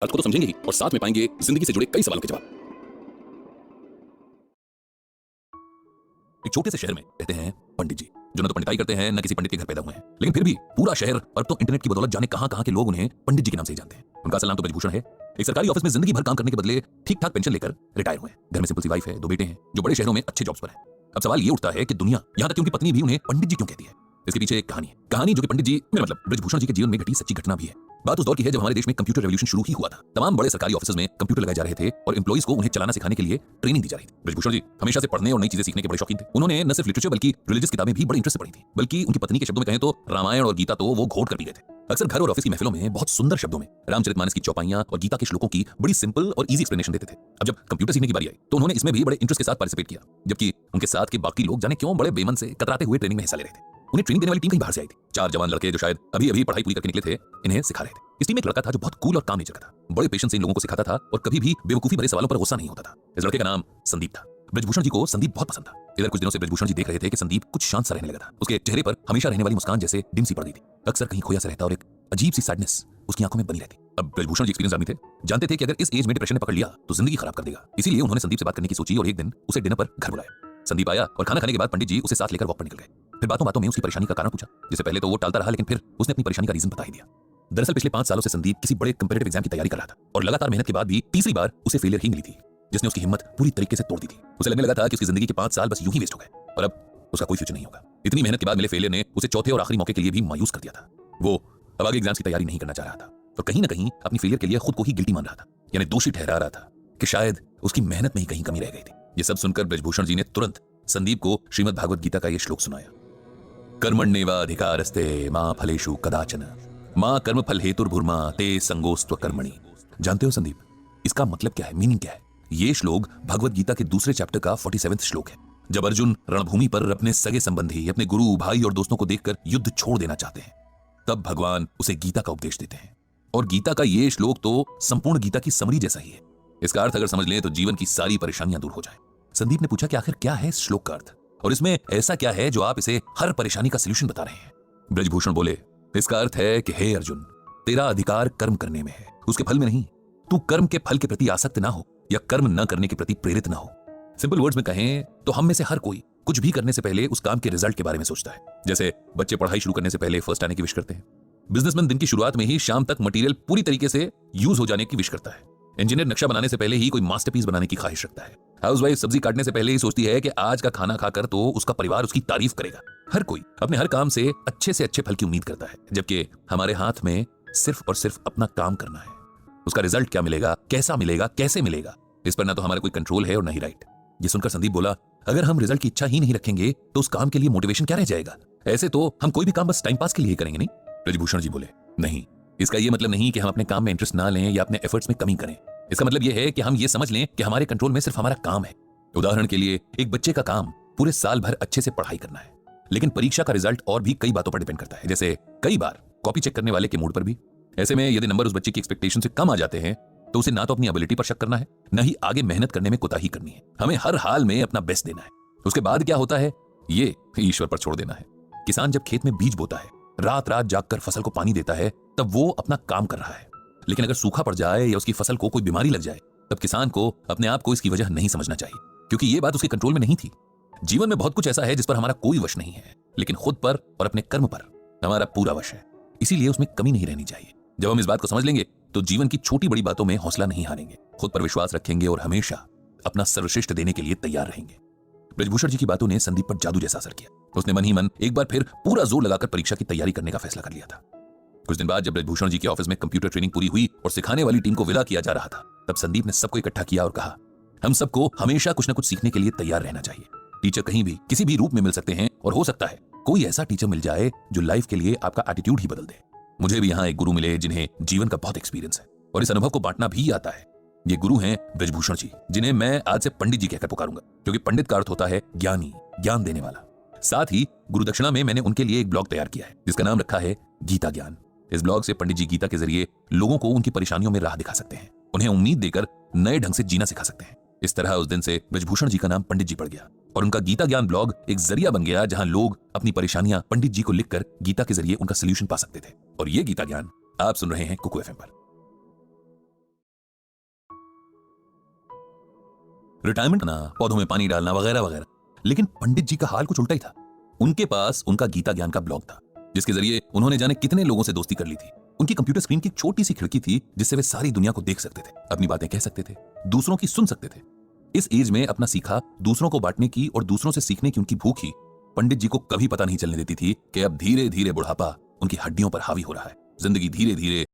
अर्थ को तो समझेंगे ही और साथ में पाएंगे जिंदगी से जुड़े कई सवालों के जवाब। एक छोटे से शहर में रहते हैं पंडित जी, जो न तो पंडिताई करते हैं न किसी पंडित के घर पैदा हुए हैं, लेकिन फिर भी पूरा शहर और तो इंटरनेट की बदौलत जाने कहां के लोग उन्हें पंडित जी के नाम से ही जानते हैं। उनका असल नाम तो ब्रजभूषण है। एक सरकारी ऑफिस में जिंदगी भर काम करने के बदले ठीक ठाक पेंशन लेकर रिटायर हुए हैं। घर में सिंपल सी वाइफ है, 2 बेटे हैं जो बड़े शहरों में अच्छे जॉब्स पर हैं। अब सवाल ये उठता है कि दुनिया, यहां तक कि उनकी पत्नी भी उन्हें पंडित जी क्यों कहती है। इसके पीछे एक कहानी जो कि पंडित जी, मेरा मतलब ब्रजभूषण जी के जीवन में घटी सच्ची घटना भी है। बात उस दौर की है जब हमारे देश में कंप्यूटर रेवोल्यूशन शुरू ही हुआ था। तमाम बड़े सरकारी ऑफिस में कंप्यूटर लगाए जा रहे थे और एम्प्लॉइज को उन्हें चलाना सिखाने के लिए ट्रेनिंग दी जा रही थी। ब्रजभूषण जी हमेशा से पढ़ने और नई चीजें सीखने के बड़े शौकीन थे। उन्होंने न सिर्फ लिटरेचर बल्कि रिलीजियस किताबें भी बड़ी इंटरेस्ट से पढ़ी थी। बल्कि उनकी पत्नी के शब्दों में कहें तो रामायण और गीता तो वो घोट कर पी गए थे। अक्सर घर और ऑफिस की महफिलों में बहुत सुंदर शब्दों में रामचरितमानस की चौपाइयां और गीता के श्लोकों की बड़ी सिंपल और इजी एक्सप्लेनेशन देते थे। अब जब कंप्यूटर सीखने की बारी आई तो उन्होंने इसमें भी बड़े इंटरेस्ट के साथ पार्टिसिपेट किया, जबकि उनके साथ के बाकी लोग जाने क्यों बड़े बेमन से कतराते हुए ट्रेनिंग में हिस्सा ले रहे थे। उन्हें ट्रेनिंग देने वाली टीम कहीं बाहर से आई थी। 4 जवान लड़के जो शायद अभी पढ़ाई पूरी करके निकले थे, इन्हें सिखा रहे थे। इस टीम में एक लड़का था जो बहुत कूल और काम नेचर का था। बड़े पेशेंस से इन लोगों को सिखाता था और कभी भी बेवकूफी भरे सवालों पर गुस्सा नहीं होता था। इस लड़के का नाम संदीप था। ब्रजभूषण जी को संदीप बहुत पसंद था। इधर कुछ दिनों से ब्रजभूषण जी देख रहे थे कि संदीप कुछ शांत सा रहने लगा था। उसके चेहरे पर हमेशा रहने वाली मुस्कान जैसे डिम सी पड़ गई थी। अक्सर कहीं खोया सा रहता और एक अजीब सी सैडनेस उसकी आंखों में बनी रहती। अब ब्रजभूषण जी एक्सपीरियंस आदमी थे, जानते थे कि अगर इस एज में डिप्रेशन ने पकड़ लिया तो जिंदगी खराब कर देगा। इसीलिए उन्होंने संदीप से बात करने की सोची और एक दिन उसे डिनर पर घर बुलाया। संदीप आया और खाना खाने के बाद पंडित जी उसे साथ लेकर वॉक पर निकल गए। फिर बातों में उसकी परेशानी का कारण पूछा, जिसे पहले तो वो टालता रहा, लेकिन फिर उसने अपनी परेशानी का रीजन बता ही दिया। दरअसल पिछले 5 सालों से संदीप किसी बड़े कंपेटिटिव एग्जाम की तैयारी कर रहा था और लगातार मेहनत के बाद भी तीसरी बार उसे फेलियर ही मिली थी, जिसने उसकी हिम्मत पूरी तरीके से तोड़ दी थी। उसे लगने लगा था कि उसकी जिंदगी के 5 साल बस यूं ही वेस्ट हो गए और अब उसका कोई फ्यूचर नहीं होगा। इतनी मेहनत के बाद मिले फेलियर ने उसे चौथे और आखिरी मौके के लिए भी मायूस कर दिया था। वो अब आगे एग्जाम्स की तैयारी नहीं करना चाह रहा था और कहीं ना कहीं अपनी फेलियर के लिए खुद को ही गिल्टी मान रहा था, यानी दोषी ठहरा रहा था कि शायद उसकी मेहनत में ही कहीं कमी रह गई थी। ये सब सुनकर ब्रजभूषण जी ने तुरंत संदीप को श्रीमद् भागवत गीता का ये श्लोक सुनाया। कर्मण्येवाधिकारस्ते मा फलेषु कदाचन मां कर्मफल हेतुर्भुर्मा ते संगोस्त्व कर्मणि। जानते हो संदीप, इसका मतलब क्या है, मीनिंग क्या है? ये श्लोक भगवत गीता के दूसरे चैप्टर का 47वां श्लोक है। जब अर्जुन रणभूमि पर अपने सगे संबंधी, अपने गुरु, भाई और दोस्तों को देखकर युद्ध छोड़ देना चाहते हैं, तब भगवान उसे गीता का उपदेश देते हैं। और गीता का ये श्लोक तो संपूर्ण गीता की समरी जैसा ही है। इसका अर्थ अगर समझ लें तो जीवन की सारी परेशानियां दूर हो जाए। संदीप ने पूछा कि आखिर क्या है इस श्लोक का अर्थ और इसमें ऐसा क्या है जो आप इसे हर परेशानी का सलूशन बता रहे हैं? ब्रजभूषण बोले, इसका अर्थ है कि हे अर्जुन, तेरा अधिकार कर्म करने में है, उसके फल में नहीं। तू कर्म के फल के प्रति आसक्त ना हो या कर्म न करने के प्रति प्रेरित ना हो। सिंपल वर्ड्स में कहें तो हम में से हर कोई कुछ भी करने से पहले उस काम के रिजल्ट के बारे में सोचता है। जैसे बच्चे पढ़ाई शुरू करने से पहले फर्स्ट आने की विश करते हैं। बिजनेसमैन दिन की शुरुआत में ही शाम तक मटेरियल पूरी तरीके से यूज हो जाने की विश करता है। इंजीनियर नक्शा बनाने से पहले ही कोई मास्टरपीस बनाने की ख्वाहिश रखता है। हाउसवाइफ सब्जी काटने से पहले ही सोचती है कि आज का खाना खाकर तो उसका परिवार उसकी तारीफ करेगा। हर कोई अपने हर काम से अच्छे फल की उम्मीद करता है, जबकि हमारे हाथ में सिर्फ और सिर्फ अपना काम करना है। उसका रिजल्ट क्या मिलेगा, कैसा मिलेगा, कैसे मिलेगा, इस पर ना तो हमारा कोई कंट्रोल है और ना ही राइट। ये सुनकर संदीप बोला, अगर हम रिजल्ट की इच्छा ही नहीं रखेंगे तो उस काम के लिए मोटिवेशन क्या रह जाएगा? ऐसे तो हम कोई भी काम बस टाइम पास के लिए करेंगे। नहीं, ब्रजभूषण जी बोले, नहीं, इसका ये मतलब नहीं कि हम अपने काम में इंटरेस्ट ना लें या अपने एफर्ट्स में कमी करें। इसका मतलब यह है कि हम ये समझ लें कि हमारे कंट्रोल में सिर्फ हमारा काम है। उदाहरण के लिए एक बच्चे का काम पूरे साल भर अच्छे से पढ़ाई करना है, लेकिन परीक्षा का रिजल्ट और भी कई बातों पर डिपेंड करता है, जैसे कई बार कॉपी चेक करने वाले के मूड पर भी। ऐसे में यदि नंबर उस बच्चे की एक्सपेक्टेशन से कम आ जाते हैं तो उसे ना तो अपनी एबिलिटी पर शक करना है, ना ही आगे मेहनत करने में कोताही करनी है। हमें हर हाल में अपना बेस्ट देना है। उसके बाद क्या होता है ये ईश्वर पर छोड़ देना है। किसान जब खेत में बीज बोता है, रात रात जागकर फसल को पानी देता है, तब वो अपना काम कर रहा है। लेकिन अगर सूखा पड़ जाए या उसकी फसल को कोई बीमारी लग जाए, तब किसान को अपने आप को इसकी वजह नहीं समझना चाहिए, क्योंकि ये बात उसके कंट्रोल में नहीं थी। जीवन में बहुत कुछ ऐसा है जिस पर हमारा कोई वश नहीं है, लेकिन खुद पर और अपने कर्म पर हमारा पूरा वश है। इसीलिए उसमें कमी नहीं रहनी चाहिए। जब हम इस बात को समझ लेंगे तो जीवन की छोटी बड़ी बातों में हौसला नहीं हारेंगे, खुद पर विश्वास रखेंगे और हमेशा अपना सर्वश्रेष्ठ देने के लिए तैयार रहेंगे। ब्रजभूषण जी की बातों ने संदीप पर जादू जैसा असर किया। उसने मन ही मन एक बार फिर पूरा जोर लगाकर परीक्षा की तैयारी करने का फैसला कर लिया था। कुछ दिन बाद जब ब्रजभूषण जी के ऑफिस में कंप्यूटर ट्रेनिंग पूरी हुई और सिखाने वाली टीम को विदा किया जा रहा था, तब संदीप ने सबको इकट्ठा किया और कहा, हम सबको हमेशा कुछ न कुछ सीखने के लिए तैयार रहना चाहिए। टीचर कहीं भी किसी भी रूप में मिल सकते हैं और हो सकता है कोई ऐसा टीचर मिल जाए जो लाइफ के लिए आपका एटीट्यूड ही बदल दे। मुझे भी यहाँ एक गुरु मिले जिन्हें जीवन का बहुत एक्सपीरियंस है और इस अनुभव को बांटना भी आता है। ये गुरु हैं ब्रजभूषण जी, जिन्हें मैं आज से पंडित जी कहकर पुकारूंगा, क्योंकि पंडित का अर्थ होता है ज्ञानी, ज्ञान देने वाला। साथ ही गुरु दक्षिणा में मैंने उनके लिए एक ब्लॉग तैयार किया है जिसका नाम रखा है गीता ज्ञान। इस ब्लॉग से पंडित जी गीता के जरिए लोगों को उनकी परेशानियों में राह दिखा सकते हैं, उन्हें उम्मीद देकर नए ढंग से जीना सिखा सकते हैं। इस तरह उस दिन से ब्रजभूषण जी का नाम पंडित जी पड़ गया और उनका गीता ज्ञान ब्लॉग एक जरिया बन गया जहां लोग अपनी परेशानियां पंडित जी को लिखकर गीता के जरिए उनका सोल्यूशन पा सकते थे। और ये गीता ज्ञान आप सुन रहे हैं कुकू एफएम पर। रिटायरमेंट ना, पौधों में पानी डालना वगैरह वगैरह। लेकिन पंडित जी का हाल कुछ उल्टा ही था। उनके पास उनका गीता ज्ञान का ब्लॉग था, जिसके जरिए उन्होंने जाने कितने लोगों से दोस्ती कर ली थी। उनकी कंप्यूटर स्क्रीन की एक छोटी सी खिड़की थी, जिससे वे सारी दुनिया को देख सकते थे, अपनी बातें कह सकते थे, दूसरों की सुन सकते थे। इस एज में अपना सीखा दूसरों को बांटने की और दूसरों से सीखने की उनकी भूख ही पंडित जी को कभी पता नहीं चलने देती थी कि अब धीरे धीरे बुढ़ापा उनकी हड्डियों पर हावी हो रहा है। जिंदगी धीरे धीरे